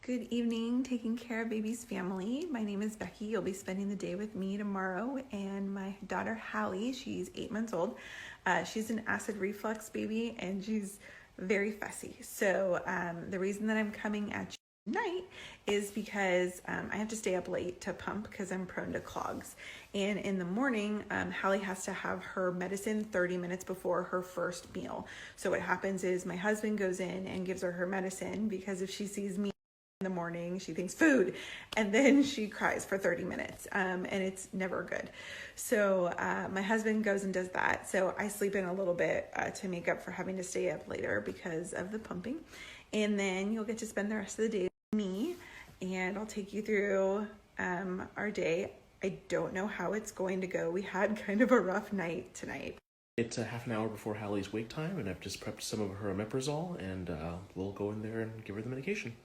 Good evening, Taking Cara Babies Family. My name is Becky. You'll be spending the day with me tomorrow and my daughter Hallie. She's 8 months old. She's an acid reflux baby and she's very fussy. So the reason that I'm coming at you tonight is because I have to stay up late to pump because I'm prone to clogs. And in the morning, Hallie has to have her medicine 30 minutes before her first meal. So what happens is my husband goes in and gives her medicine because if she sees me in the morning, she thinks food, and then she cries for 30 minutes, and it's never good. So my husband goes and does that. So I sleep in a little bit to make up for having to stay up later because of the pumping. And then you'll get to spend the rest of the day with me, and I'll take you through our day. I don't know how it's going to go. We had kind of a rough night tonight. It's a half an hour before Hallie's wake time, and I've just prepped some of her omeprazole, and we'll go in there and give her the medication.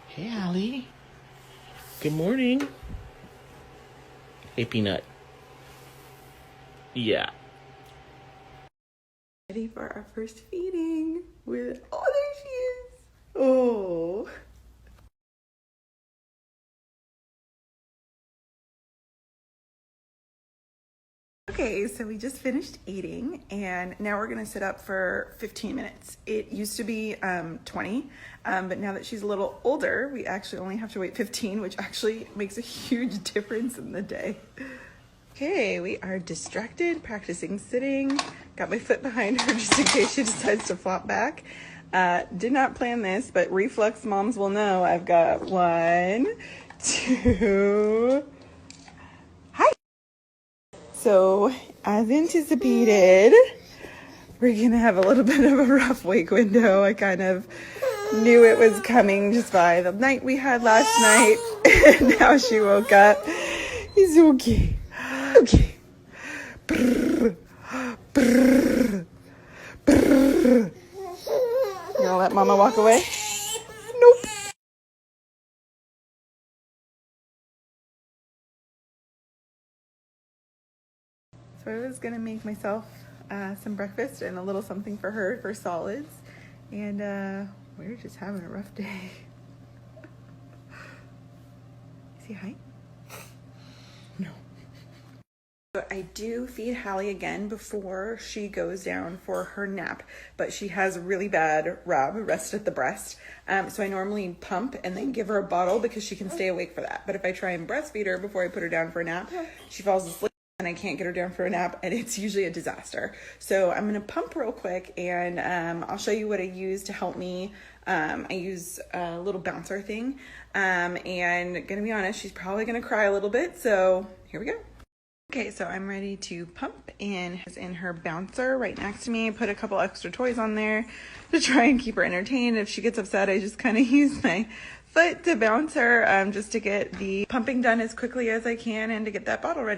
Hey, Hallie. Good morning. Hey, Peanut. Yeah. Ready for our first feeding with, oh, there she is. Oh. Okay, so we just finished eating and now we're gonna sit up for 15 minutes. It used to be 20, but now that she's a little older, we actually only have to wait 15, which actually makes a huge difference in the day. Okay, we are distracted, practicing sitting. Got my foot behind her just in case she decides to flop back. Did not plan this, but reflux moms will know. I've got 1, 2, hi. So, as anticipated, we're gonna have a little bit of a rough wake window. I kind of knew it was coming just by the night we had last night. And now she woke up. It's okay. Okay. Brrr, brrr, brrr. You gonna let Mama walk away? Nope. So I was gonna make myself some breakfast and a little something for her for solids. And we're just having a rough day. Say hi. No. But I do feed Hallie again before she goes down for her nap, but she has really bad rest at the breast. So I normally pump and then give her a bottle because she can stay awake for that. But if I try and breastfeed her before I put her down for a nap, she falls asleep and I can't get her down for a nap, and it's usually a disaster. So I'm gonna pump real quick and I'll show you what I use to help me. I use a little bouncer thing, and gonna be honest, she's probably gonna cry a little bit, so here we go. Okay, so I'm ready to pump, and is in her bouncer right next to me. Put a couple extra toys on there to try and keep her entertained. If she gets upset, I just kind of use my foot to bounce her, just to get the pumping done as quickly as I can and to get that bottle ready.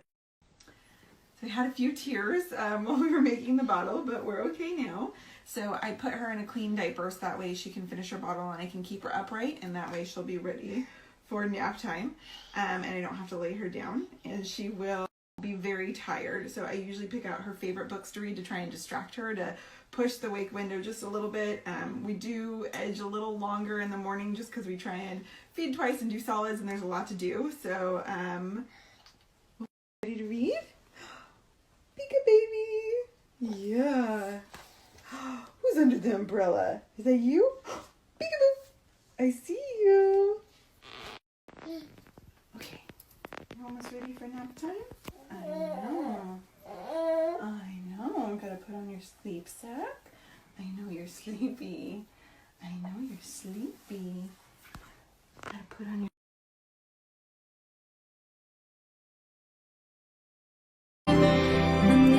So I had a few tears while we were making the bottle, but we're okay now. So I put her in a clean diaper so that way she can finish her bottle and I can keep her upright, and that way she'll be ready for nap time, and I don't have to lay her down, and she will be very tired. So I usually pick out her favorite books to read to try and distract her, to push the wake window just a little bit. We do edge a little longer in the morning just because we try and feed twice and do solids, and there's a lot to do. So ready to read? Pika baby. Yeah. Who's under the umbrella? Is that you? Peekaboo. I see you. Okay. You're almost ready for nap time? I know. I know. I'm gonna put on your sleep sack. I know you're sleepy. I know you're sleepy. Gotta put on your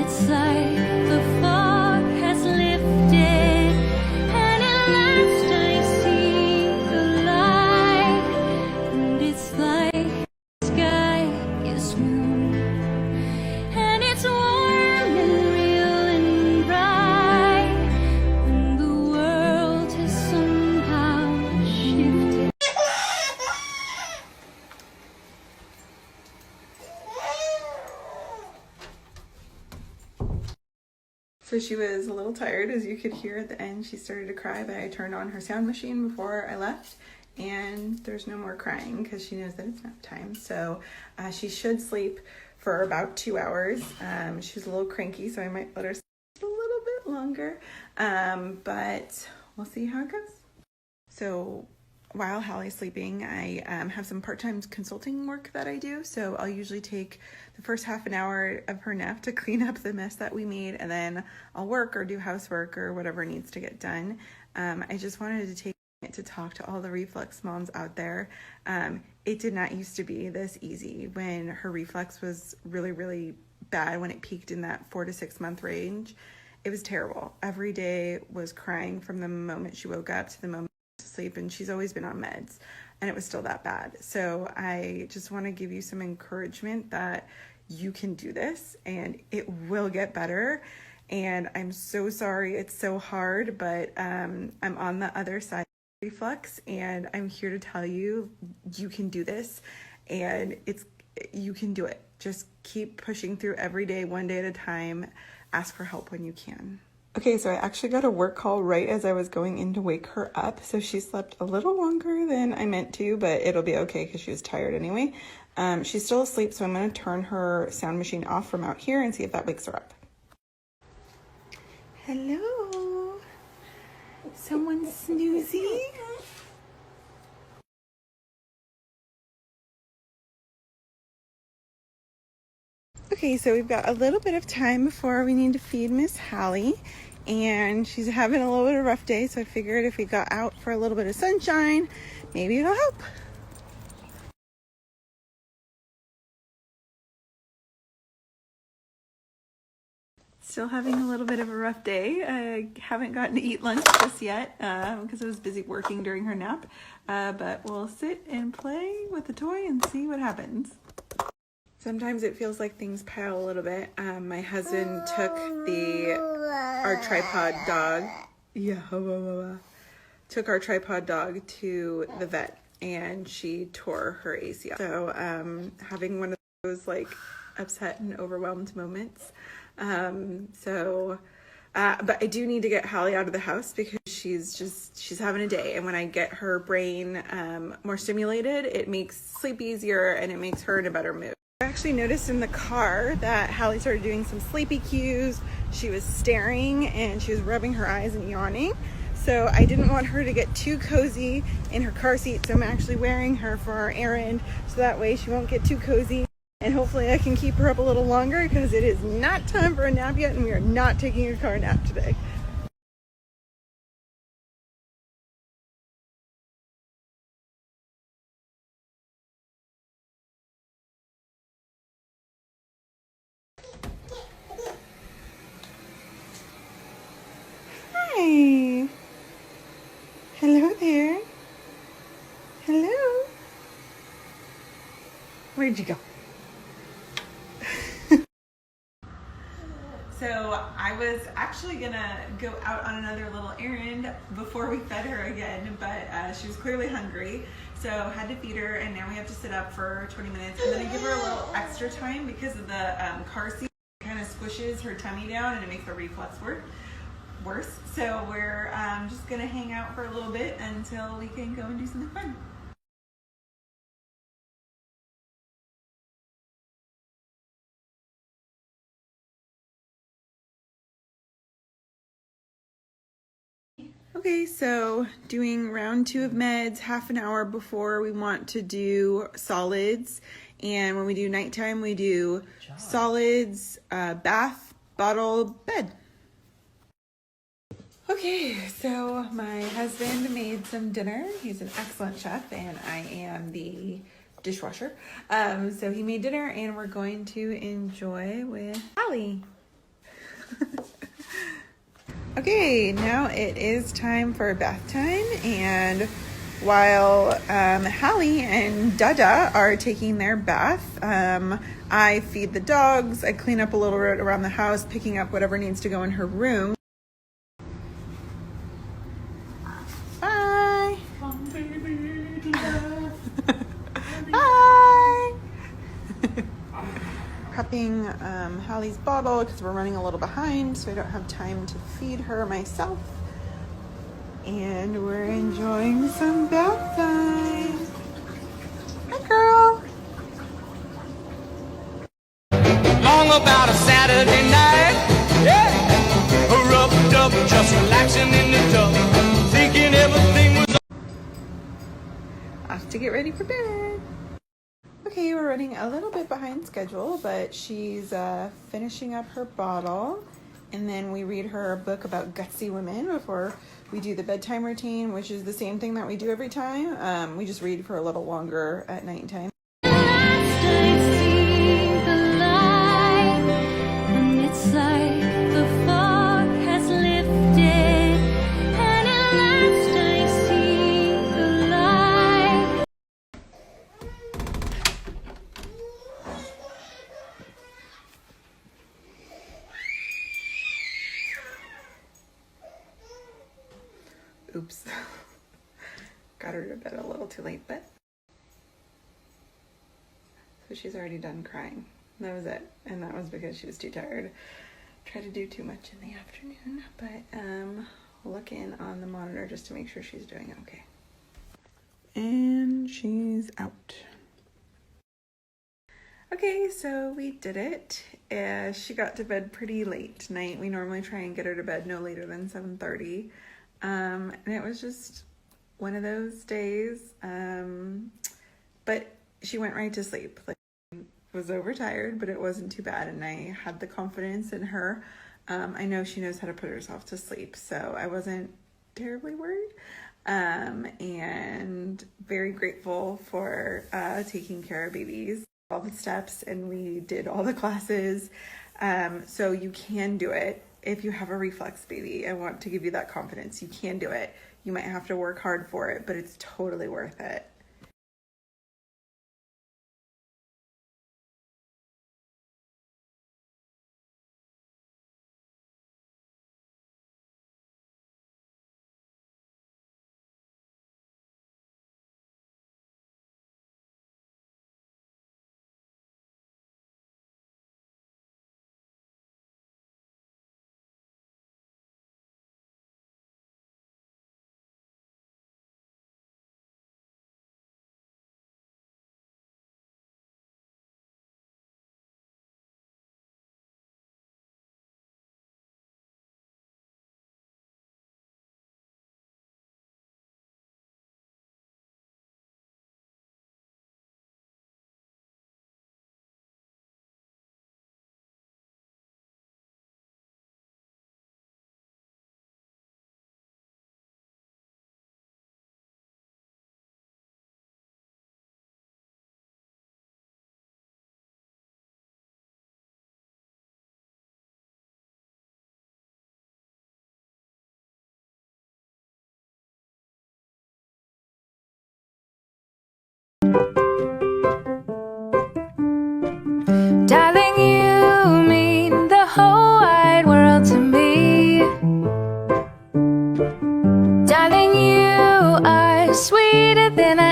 It's like the fog has lifted, and at last I see the light. she was a little tired, as you could hear at the end. She started to cry, but I turned on her sound machine before I left, and there's no more crying because she knows that it's nap time. So she should sleep for about 2 hours. She's a little cranky, so I might let her sleep a little bit longer, but we'll see how it goes. So while Hallie's sleeping, I have some part-time consulting work that I do. So I'll usually take the first half an hour of her nap to clean up the mess that we made, and then I'll work or do housework or whatever needs to get done. I just wanted to take it to talk to all the reflux moms out there. It did not used to be this easy. When her reflux was really, really bad, when it peaked in that 4 to 6 month range, it was terrible. Every day was crying from the moment she woke up to the moment to sleep, and she's always been on meds, and it was still that bad. So I just want to give you some encouragement that you can do this and it will get better. And I'm so sorry it's so hard, but I'm on the other side of reflux, and I'm here to tell you you can do this, and you can do it. Just keep pushing through every day, one day at a time. Ask for help when you can. Okay, so I actually got a work call right as I was going in to wake her up. So she slept a little longer than I meant to, but it'll be okay because she was tired anyway. She's still asleep, so I'm going to turn her sound machine off from out here and see if that wakes her up. Hello? Someone snoozing? Okay, so we've got a little bit of time before we need to feed Miss Hallie, and she's having a little bit of a rough day, so I figured if we got out for a little bit of sunshine, maybe it'll help. Still having a little bit of a rough day. I haven't gotten to eat lunch just yet because I was busy working during her nap, but we'll sit and play with the toy and see what happens. Sometimes it feels like things pile a little bit. My husband took our tripod dog. Took our tripod dog to the vet, and she tore her ACL. So having one of those like upset and overwhelmed moments. But I do need to get Hallie out of the house because she's having a day. And when I get her brain more stimulated, it makes sleep easier and it makes her in a better mood. I actually noticed in the car that Hallie started doing some sleepy cues. She was staring and she was rubbing her eyes and yawning. So I didn't want her to get too cozy in her car seat. So I'm actually wearing her for our errand so that way she won't get too cozy. And hopefully I can keep her up a little longer because it is not time for a nap yet and we are not taking a car nap today. Hi. Hello there. Hello. Where'd you go? So I was actually gonna go out on another little errand before we fed her again, but she was clearly hungry, so had to feed her, and now we have to sit up for 20 minutes. And then I give her a little extra time because of the car seat. It kind of squishes her tummy down and it makes the reflux worse. So we're just gonna hang out for a little bit until we can go and do something fun. Okay, so doing round 2 of meds, half an hour before we want to do solids. And when we do nighttime, we do solids, bath, bottle, bed. Okay, so my husband made some dinner. He's an excellent chef and I am the dishwasher. So he made dinner and we're going to enjoy with Hallie. Okay, now it is time for bath time, and while Hallie and Dada are taking their bath, I feed the dogs, I clean up a little bit around the house, picking up whatever needs to go in her room. Bye! Bye! prepping Hallie's bottle because we're running a little behind, so I don't have time to feed her myself. And we're enjoying some bath time. Hi, girl. Long about a Saturday night, yeah, rubbed up, just relaxing in the tub, thinking everything was Off to get ready for bed. Okay, we're running a little bit behind schedule, but she's finishing up her bottle, and then we read her a book about gutsy women before we do the bedtime routine, which is the same thing that we do every time. We just read for a little longer at nighttime. Last I see the light, and it's like the fog has lifted. And at last I see the light. Oops. Got her to bed a little too late, but so she's already done crying. That was it. And that was because she was too tired. Tried to do too much in the afternoon, but looking on the monitor just to make sure she's doing okay. And she's out. Okay, so we did it. She got to bed pretty late tonight. We normally try and get her to bed no later than 7:30. And it was just one of those days. But she went right to sleep. Like, was overtired, but it wasn't too bad, and I had the confidence in her. I know she knows how to put herself to sleep, so I wasn't terribly worried. And very grateful for Taking Cara Babies, all the steps, and we did all the classes. So you can do it if you have a reflux baby. I want to give you that confidence. You can do it. You might have to work hard for it, but it's totally worth it. Darling, you mean the whole wide world to me. Darling, you are sweeter than I